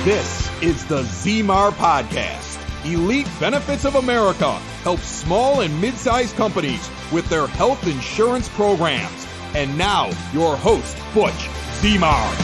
This is the ZMAR Podcast. Elite Benefits of America helps small and mid-sized companies with their health insurance programs. And now, your host, Butch ZMAR.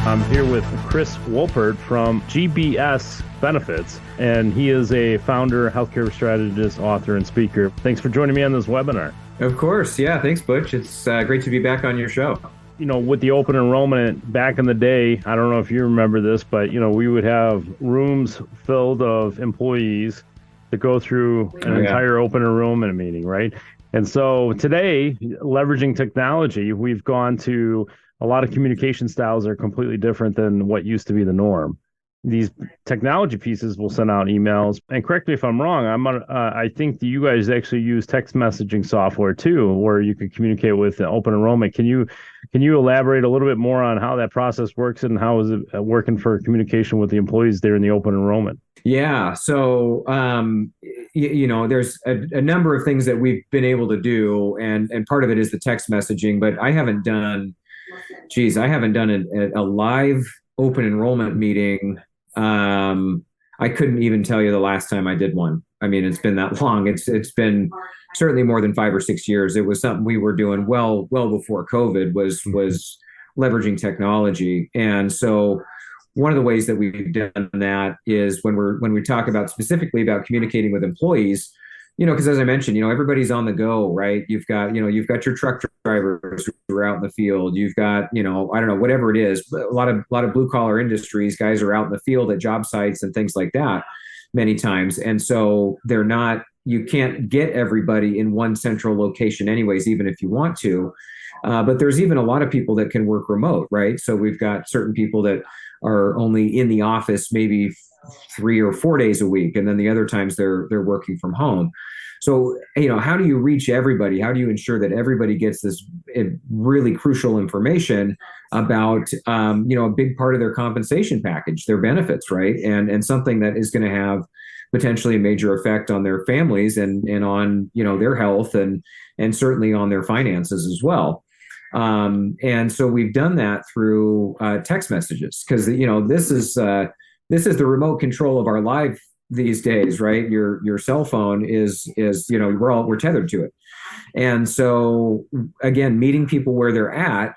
I'm here with Chris Wolpert from GBS Benefits, and he is a founder, healthcare strategist, author, and speaker. Thanks for joining me on this webinar. Of course. Yeah, thanks, Butch. It's great to be back on your show. You know, with the open enrollment back in the day, I don't know if you remember this, but, you know, we would have rooms filled of employees to go through an entire open enrollment meeting, right? And so today, leveraging technology, we've gone to a lot of communication styles that are completely different than what used to be the norm. These technology pieces will send out emails, and correct me if I'm wrong. I think that you guys actually use text messaging software too, where you can communicate with open enrollment. Can you elaborate a little bit more on how that process works and how is it working for communication with the employees there in the open enrollment? Yeah. So, there's a number of things that we've been able to do, and part of it is the text messaging. But I haven't done a live open enrollment meeting. I couldn't even tell you the last time I did one. I mean, it's been that long. It's been certainly more than 5 or 6 years. It was something we were doing well before COVID was leveraging technology. And so one of the ways that we've done that is when we talk about specifically about communicating with employees, because as I mentioned, everybody's on the go, right? You've got your truck drivers who are out in the field. You've got, I don't know, whatever it is, but a lot of blue collar industries, guys are out in the field at job sites and things like that many times. And so you can't get everybody in one central location anyways, even if you want to. But there's even a lot of people that can work remote, right? So we've got certain people that are only in the office maybe 3 or 4 days a week, and then the other times they're working from home. So, how do you reach everybody? How do you ensure that everybody gets this really crucial information about, a big part of their compensation package, their benefits, right? And something that is going to have potentially a major effect on their families and on, their health and certainly on their finances as well. And so we've done that through text messages because, this is the remote control of our life these days, right? Your cell phone is we're tethered to it. And so again, meeting people where they're at,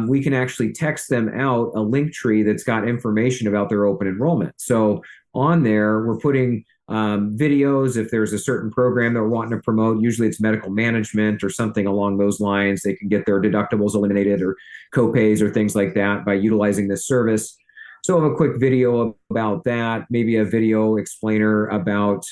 we can actually text them out a link tree that's got information about their open enrollment. So on there, we're putting videos. If there's a certain program that we're wanting to promote, usually it's medical management or something along those lines. They can get their deductibles eliminated or copays or things like that by utilizing this service. So I have a quick video about that, maybe a video explainer about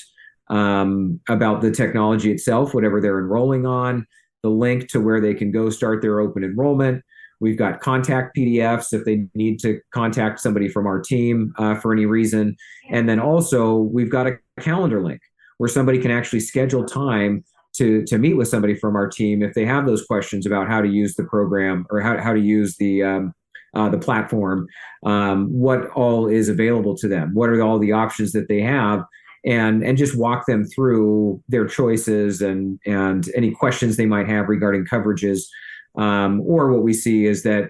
the technology itself, whatever they're enrolling on, the link to where they can go start their open enrollment. We've got contact PDFs if they need to contact somebody from our team for any reason. And then also we've got a calendar link where somebody can actually schedule time to meet with somebody from our team if they have those questions about how to use the program or how to use the platform, what all is available to them, what are all the options that they have, and just walk them through their choices and any questions they might have regarding coverages. Or what we see is that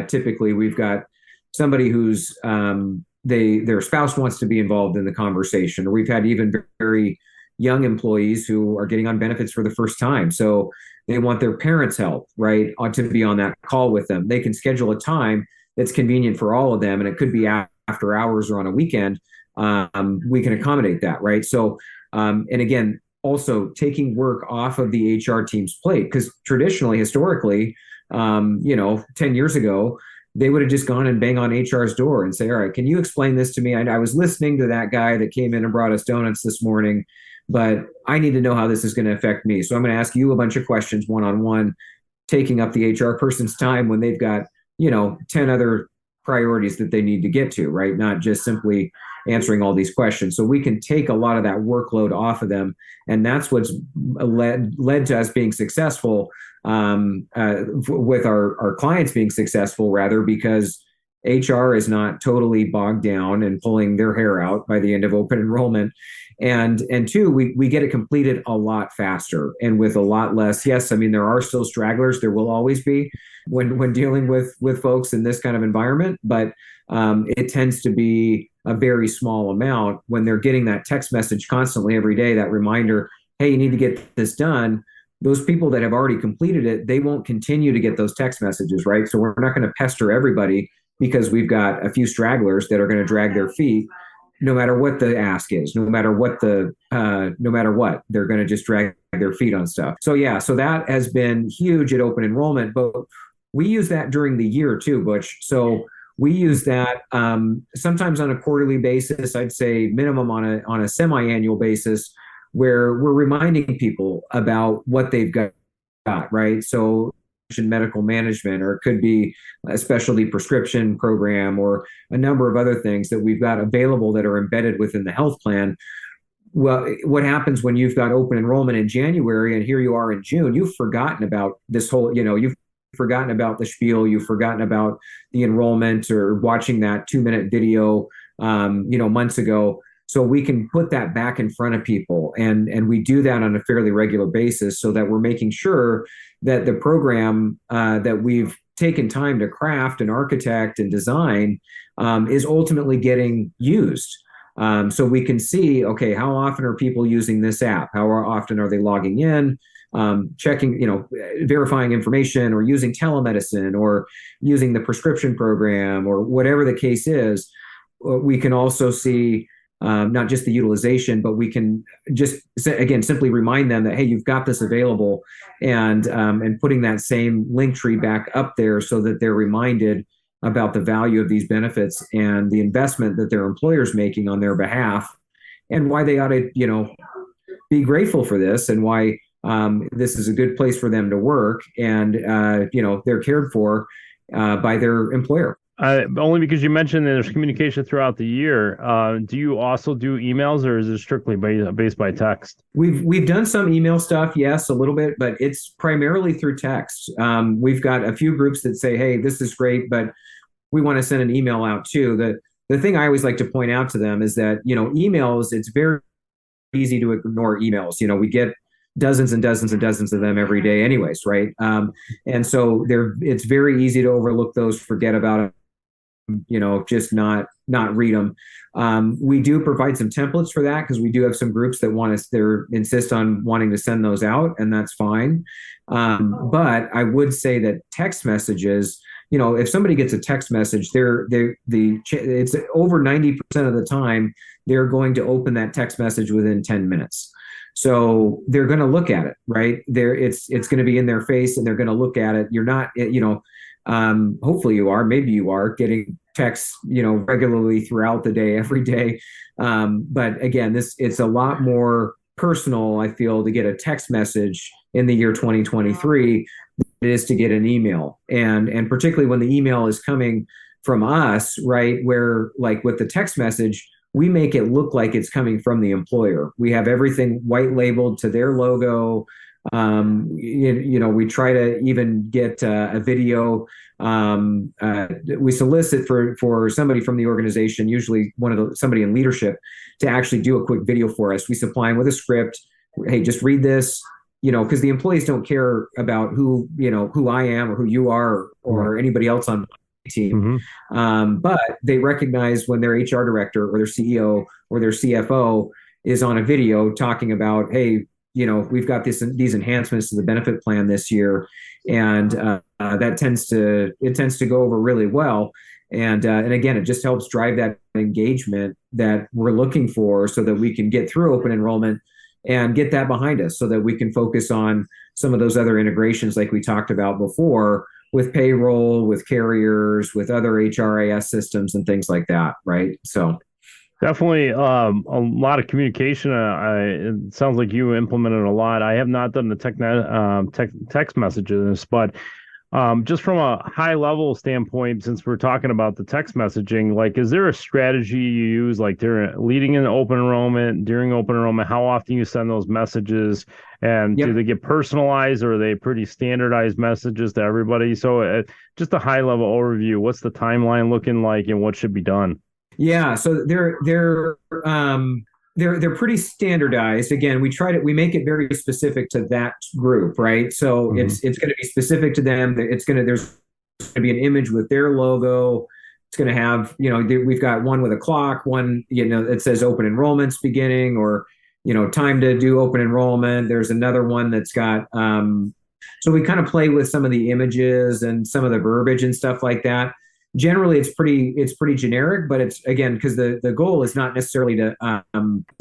typically we've got somebody who's their spouse wants to be involved in the conversation, or we've had even very young employees who are getting on benefits for the first time. So they want their parents' help, right, to be on that call with them. They can schedule a time that's convenient for all of them, and it could be after hours or on a weekend. We can accommodate that, right? So, and again, also taking work off of the HR team's plate, because traditionally, historically, 10 years ago, they would have just gone and bang on HR's door and say, all right, can you explain this to me? I was listening to that guy that came in and brought us donuts this morning, but I need to know how this is going to affect me. So I'm going to ask you a bunch of questions one-on-one, taking up the HR person's time when they've got, 10 other priorities that they need to get to, right? Not just simply answering all these questions. So we can take a lot of that workload off of them. And that's what's led to us being successful with our clients being successful, rather, because HR is not totally bogged down and pulling their hair out by the end of open enrollment. And two, we get it completed a lot faster and with a lot less. Yes, I mean, there are still stragglers. There will always be when dealing with folks in this kind of environment, but it tends to be a very small amount when they're getting that text message constantly every day, that reminder, hey, you need to get this done. Those people that have already completed it, they won't continue to get those text messages, right? So we're not going to pester everybody because we've got a few stragglers that are going to drag their feet no matter what the ask is, no matter what, they're going to just drag their feet on stuff. So yeah, so that has been huge at open enrollment, but we use that during the year too, Butch. So we use that sometimes on a quarterly basis, I'd say minimum on a semi-annual basis, where we're reminding people about what they've got, right? So medical management, or it could be a specialty prescription program, or a number of other things that we've got available that are embedded within the health plan. Well, what happens when you've got open enrollment in January and here you are in June, you've forgotten about this whole, you've forgotten about the spiel, you've forgotten about the enrollment or watching that 2-minute video, months ago. So we can put that back in front of people, and we do that on a fairly regular basis so that we're making sure that the program that we've taken time to craft and architect and design is ultimately getting used. So we can see, okay, how often are people using this app? How often are they logging in, checking, verifying information, or using telemedicine, or using the prescription program, or whatever the case is. We can also see not just the utilization, but we can just, again, simply remind them that, hey, you've got this available, and putting that same link tree back up there so that they're reminded about the value of these benefits and the investment that their employer's making on their behalf, and why they ought to, be grateful for this, and why this is a good place for them to work, and they're cared for by their employer. Only because you mentioned that there's communication throughout the year. Do you also do emails, or is it strictly based by text? We've done some email stuff, yes, a little bit, but it's primarily through text. We've got a few groups that say, hey, this is great, but we want to send an email out too. The thing I always like to point out to them is that, emails, it's very easy to ignore emails. We get dozens and dozens and dozens of them every day anyways, right? And so it's very easy to overlook those, forget about it, just not read them. We do provide some templates for that, because we do have some groups that they insist on wanting to send those out, and that's fine. But I would say that text messages, if somebody gets a text message, it's over 90% of the time they're going to open that text message within 10 minutes. So they're going to look at it, right? It's going to be in their face, and they're going to look at it. You're not, hopefully you are, maybe you are getting texts, regularly throughout the day, every day. But again, it's a lot more personal, I feel, to get a text message in the year 2023 than it is to get an email. And particularly when the email is coming from us, right? Where, like, with the text message, we make it look like it's coming from the employer. We have everything white labeled to their logo. We try to even get a video. We solicit for somebody from the organization, usually somebody in leadership, to actually do a quick video for us. We supply them with a script. Hey, just read this, because the employees don't care about who I am, or who you are, or anybody else on my team. Mm-hmm. But they recognize when their HR director or their CEO or their CFO is on a video talking about, hey, we've got these enhancements to the benefit plan this year, and that tends to go over really well. And again, it just helps drive that engagement that we're looking for, so that we can get through open enrollment and get that behind us, so that we can focus on some of those other integrations like we talked about before, with payroll, with carriers, with other HRIS systems and things like that, right? So definitely a lot of communication. It sounds like you implemented a lot. I have not done the text messages, but Just from a high level standpoint, since we're talking about the text messaging, like, is there a strategy you use, like leading in open enrollment, during open enrollment, how often you send those messages, and do they get personalized, or are they pretty standardized messages to everybody? So just a high level overview, what's the timeline looking like and what should be done? Yeah, so they're pretty standardized. Again, we make it very specific to that group, right? So it's going to be specific to them. There's going to be an image with their logo. It's going to have, we've got one with a clock, one, that says open enrollments beginning, or, time to do open enrollment. There's another one that's got, so we kind of play with some of the images and some of the verbiage and stuff like that. Generally, it's pretty generic, but it's, again, because the goal is not necessarily to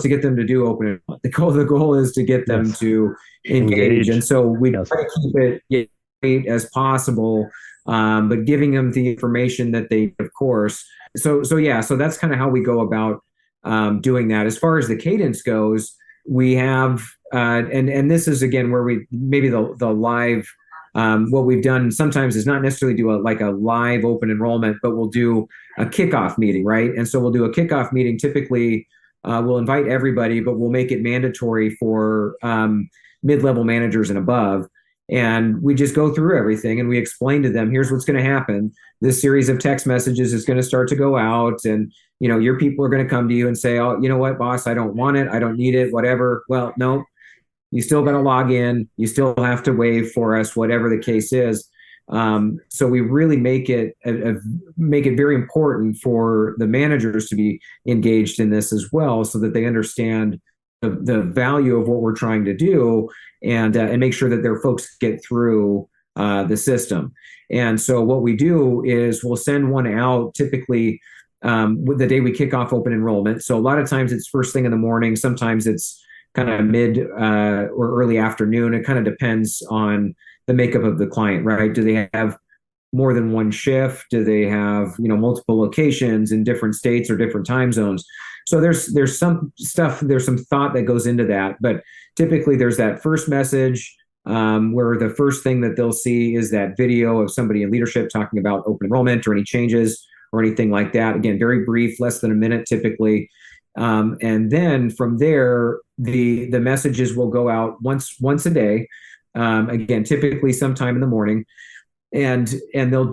get them to do open enrollment. The goal is to get them to engage, and so we try to keep it as possible, but giving them the information that they, of course. So that's kind of how we go about doing that. As far as the cadence goes, we have, and this is again where we maybe the live. What we've done sometimes is not necessarily do a live open enrollment, but we'll do a kickoff meeting, right? And so we'll do a kickoff meeting. Typically, we'll invite everybody, but we'll make it mandatory for mid-level managers and above. And we just go through everything and we explain to them, here's what's going to happen. This series of text messages is going to start to go out, and your people are going to come to you and say, oh, you know what, boss, I don't want it, I don't need it, whatever. Well, no. You still got to log in. You still have to waive for us, whatever the case is. So we really make it very important for the managers to be engaged in this as well, so that they understand the value of what we're trying to do, and make sure that their folks get through the system. And so what we do is we'll send one out typically the day we kick off open enrollment. So a lot of times it's first thing in the morning. Sometimes it's kind of mid or early afternoon. It kind of depends on the makeup of the client, right? Do they have more than one shift? Do they have, multiple locations in different states or different time zones? So there's some stuff, there's some thought that goes into that. But typically there's that first message where the first thing that they'll see is that video of somebody in leadership talking about open enrollment or any changes or anything like that. Again, very brief, less than a minute typically. And then from there, the messages will go out once a day. Again, typically sometime in the morning, and they'll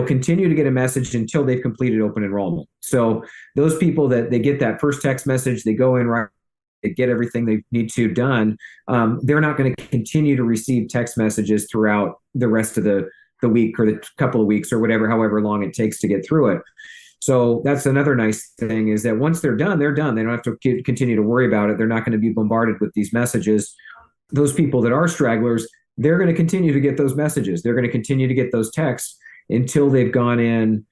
continue to get a message until they've completed open enrollment. So those people that they get that first text message, they go in right, they get everything they need to done. They're not going to continue to receive text messages throughout the rest of the week or the couple of weeks or however long it takes to get through it. So that's another nice thing, is that once they're done, they're done. They don't have to continue to worry about it. They're not going to be bombarded with these messages. Those people that are stragglers, they're going to continue to get those messages. They're going to continue to get those texts until they've gone in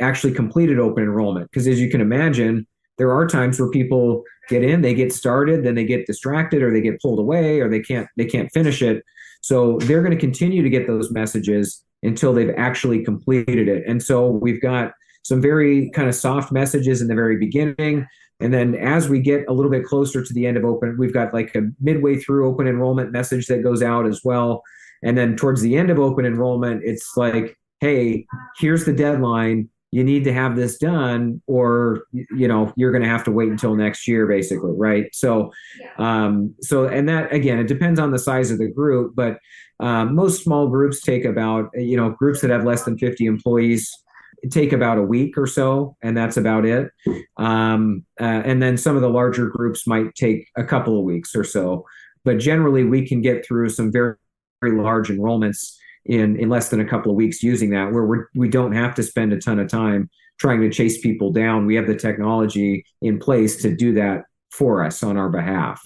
actually completed open enrollment. Because as you can imagine, there are times where people get in, they get started, then they get distracted, or they get pulled away, or they can't finish it. So they're going to continue to get those messages until they've actually completed it. And so we've got some very kind of soft messages in the very beginning. And then as we get a little bit closer to the end of open, we've got like a midway through open enrollment message that goes out as well. And then towards the end of open enrollment, it's like, hey, here's the deadline. You need to have this done, or, you're going to have to wait until next year, basically. Right. So, and that, again, it depends on the size of the group, but most small groups take about, groups that have less than 50 employees, take about a week or so, and that's about it. And then some of the larger groups might take a couple of weeks or so. But generally, we can get through some very, very large enrollments in less than a couple of weeks using that, where we don't have to spend a ton of time trying to chase people down. We have the technology in place to do that for us on our behalf.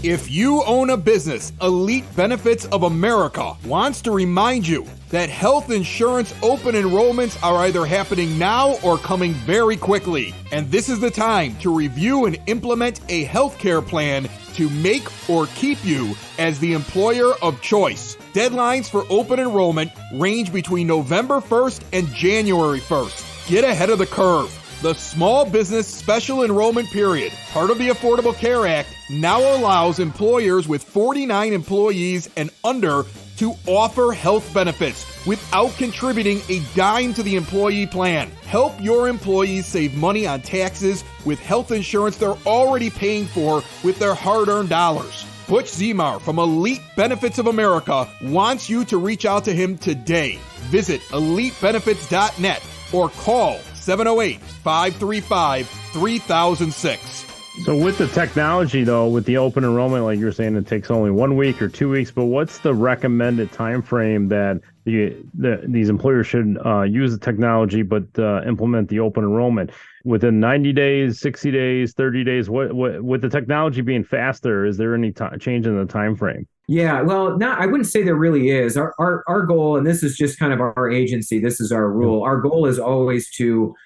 If you own a business, Elite Benefits of America wants to remind you that health insurance open enrollments are either happening now or coming very quickly. And this is the time to review and implement a healthcare plan to make or keep you as the employer of choice. Deadlines for open enrollment range between November 1st and January 1st. Get ahead of the curve. The Small Business Special Enrollment Period, part of the Affordable Care Act, now allows employers with 49 employees and under to offer health benefits without contributing a dime to the employee plan. Help your employees save money on taxes with health insurance they're already paying for with their hard-earned dollars. Butch Zemar from Elite Benefits of America wants you to reach out to him today. Visit elitebenefits.net or call 708-535-3006. So with the technology, though, with the open enrollment, like you're saying, it takes only 1 week or 2 weeks. But what's the recommended time frame that these employers should use the technology but implement the open enrollment? Within 90 days, 60 days, 30 days? What with the technology being faster, is there any change in the time frame? Yeah, well, no, I wouldn't say there really is. Our goal, and this is just kind of our agency, this is our rule. Our goal is always to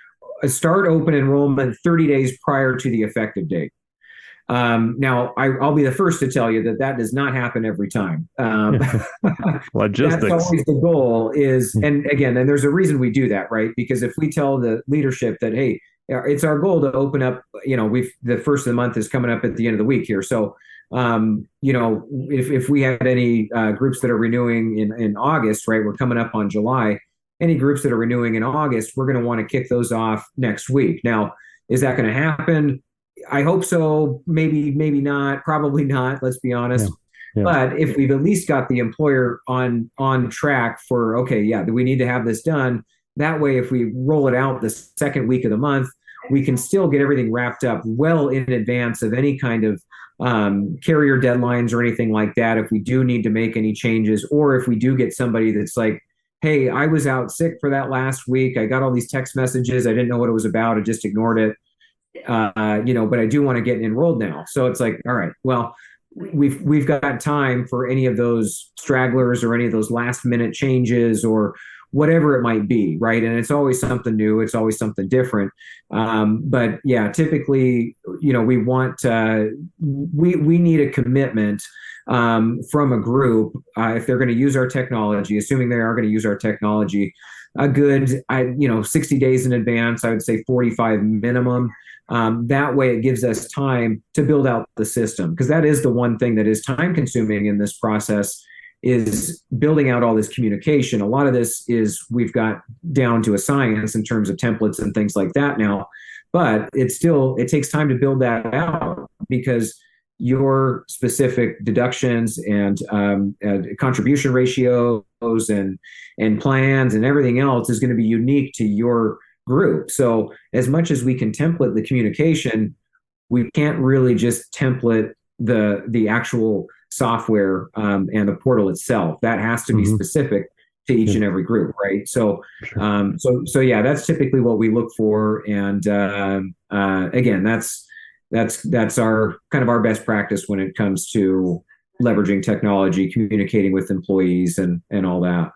start open enrollment 30 days prior to the effective date. Now, I'll be the first to tell you that does not happen every time. Logistics. That's always the goal is, and again, and there's a reason we do that, right? Because if we tell the leadership that, hey, it's our goal to open up, the first of the month is coming up at the end of the week here. So, if we had any groups that are renewing in August, right, we're coming up on July. Any groups that are renewing in August, we're going to want to kick those off next week. Now, is that going to happen? I hope so. Maybe not. Probably not. Let's be honest. Yeah. But if we've at least got the employer on track for, we need to have this done. That way, if we roll it out the second week of the month, we can still get everything wrapped up well in advance of any kind of carrier deadlines or anything like that. If we do need to make any changes, or if we do get somebody that's like, hey, I was out sick for that last week. I got all these text messages. I didn't know what it was about. I just ignored it. But I do want to get enrolled now. So it's like, all right, well, we've got time for any of those stragglers or any of those last minute changes or whatever it might be, right? And it's always something new. It's always something different. But yeah, typically, we want we need a commitment from a group, if they're going to use our technology, assuming they are going to use our technology, a good, 60 days in advance, I would say 45 minimum. That way it gives us time to build out the system, because that is the one thing that is time consuming in this process, is building out all this communication. A lot of this is we've got down to a science in terms of templates and things like that now, but it takes time to build that out, because your specific deductions and contribution ratios and plans and everything else is going to be unique to your group. So as much as we can template the communication, we can't really just template the actual software and the portal itself. That has to be specific to each and every group, right? So, so yeah, that's typically what we look for. And again, that's our kind of our best practice when it comes to leveraging technology, communicating with employees and all that.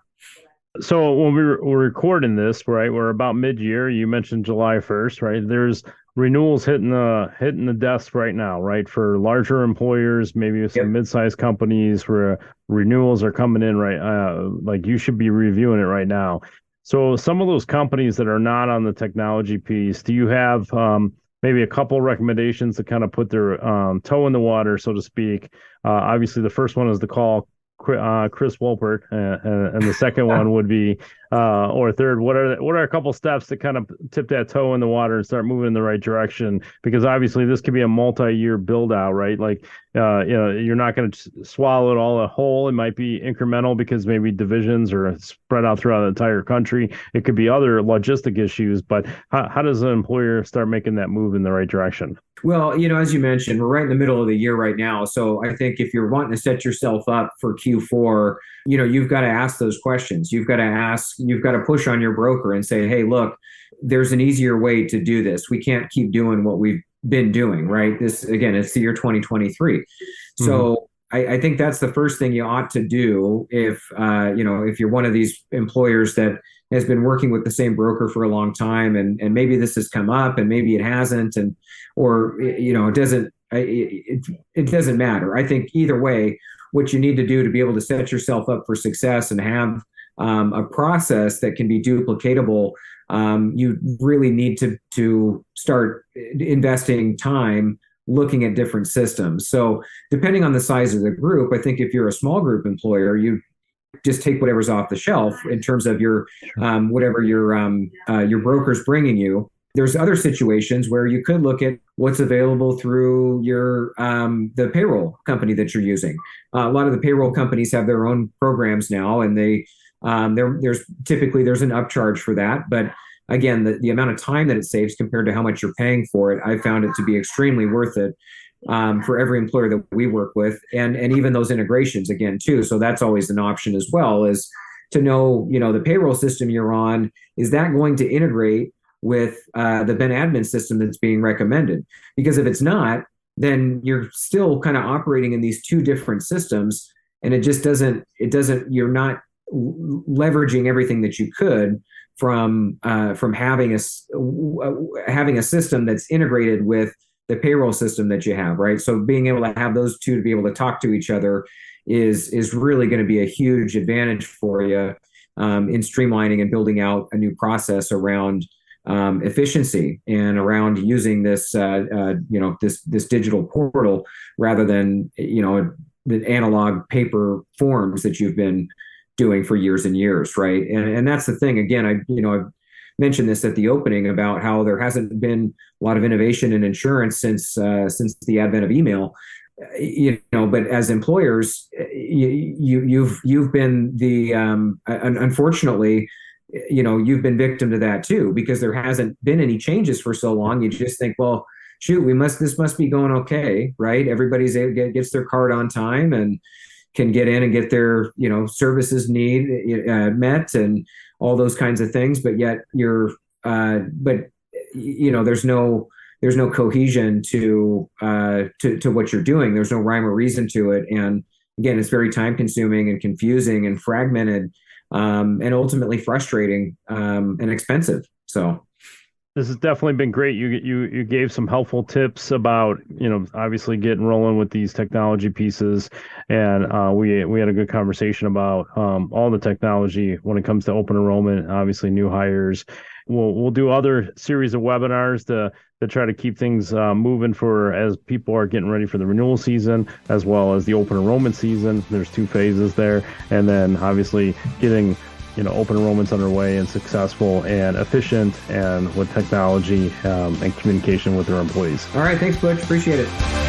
So when we're recording this, right, we're about mid-year. You mentioned July 1st, right? There's renewals hitting the desk right now, right? For larger employers, maybe some mid-sized companies where renewals are coming in, right? Like you should be reviewing it right now. So some of those companies that are not on the technology piece, do you have maybe a couple recommendations to kind of put their toe in the water, so to speak? Obviously, the first one is to call Chris Wolpert, and the second one would be, or third, what are a couple steps to kind of tip that toe in the water and start moving in the right direction? Because obviously this could be a multi-year build out, right? Like, you're not going to swallow it all whole. It might be incremental because maybe divisions are spread out throughout the entire country. It could be other logistic issues, but how does an employer start making that move in the right direction? Well, as you mentioned, we're right in the middle of the year right now. So I think if you're wanting to set yourself up for Q4, you've got to ask those questions. You've got to push on your broker and say, hey, look, there's an easier way to do this. We can't keep doing what we've been doing, right? This, again, it's the year 2023. Mm-hmm. So I think that's the first thing you ought to do if you're one of these employers that has been working with the same broker for a long time, and maybe this has come up and maybe it hasn't, or it doesn't matter. I think either way, what you need to do to be able to set yourself up for success and have a process that can be duplicatable, you really need to start investing time looking at different systems. So depending on the size of the group, I think if you're a small group employer, you just take whatever's off the shelf in terms of your whatever your broker's bringing you. There's other situations where you could look at what's available through your the payroll company that you're using. A lot of the payroll companies have their own programs now, and there's typically an upcharge for that. But again, the amount of time that it saves compared to how much you're paying for it, I found it to be extremely worth it for every employer that we work with, and even those integrations again too. So that's always an option as well, is to know, the payroll system you're on, is that going to integrate with the Ben admin system that's being recommended? Because if it's not, then you're still kind of operating in these two different systems, and you're not leveraging everything that you could from having a system that's integrated with the payroll system that you have, right? So being able to have those two to be able to talk to each other is really going to be a huge advantage for you in streamlining and building out a new process around efficiency and around using this this digital portal rather than the analog paper forms that you've been doing for years and years, right? And that's the thing. Again, I've mentioned this at the opening about how there hasn't been a lot of innovation in insurance since the advent of email. But as employers, you've been the unfortunately, you've been victim to that too, because there hasn't been any changes for so long. You just think, well, shoot, this must be going okay, right? Everybody's gets their card on time and can get in and get their services met and all those kinds of things. But yet there's no cohesion to what you're doing. There's no rhyme or reason to it. And again, it's very time consuming and confusing and fragmented, and ultimately frustrating and expensive. So this has definitely been great. You gave some helpful tips about, obviously getting rolling with these technology pieces. And we had a good conversation about all the technology when it comes to open enrollment, obviously new hires. We'll do other series of webinars to try to keep things moving as people are getting ready for the renewal season, as well as the open enrollment season. There's 2 phases there. And then obviously getting open enrollment's underway and successful and efficient, and with technology and communication with their employees. All right. Thanks, Butch. Appreciate it.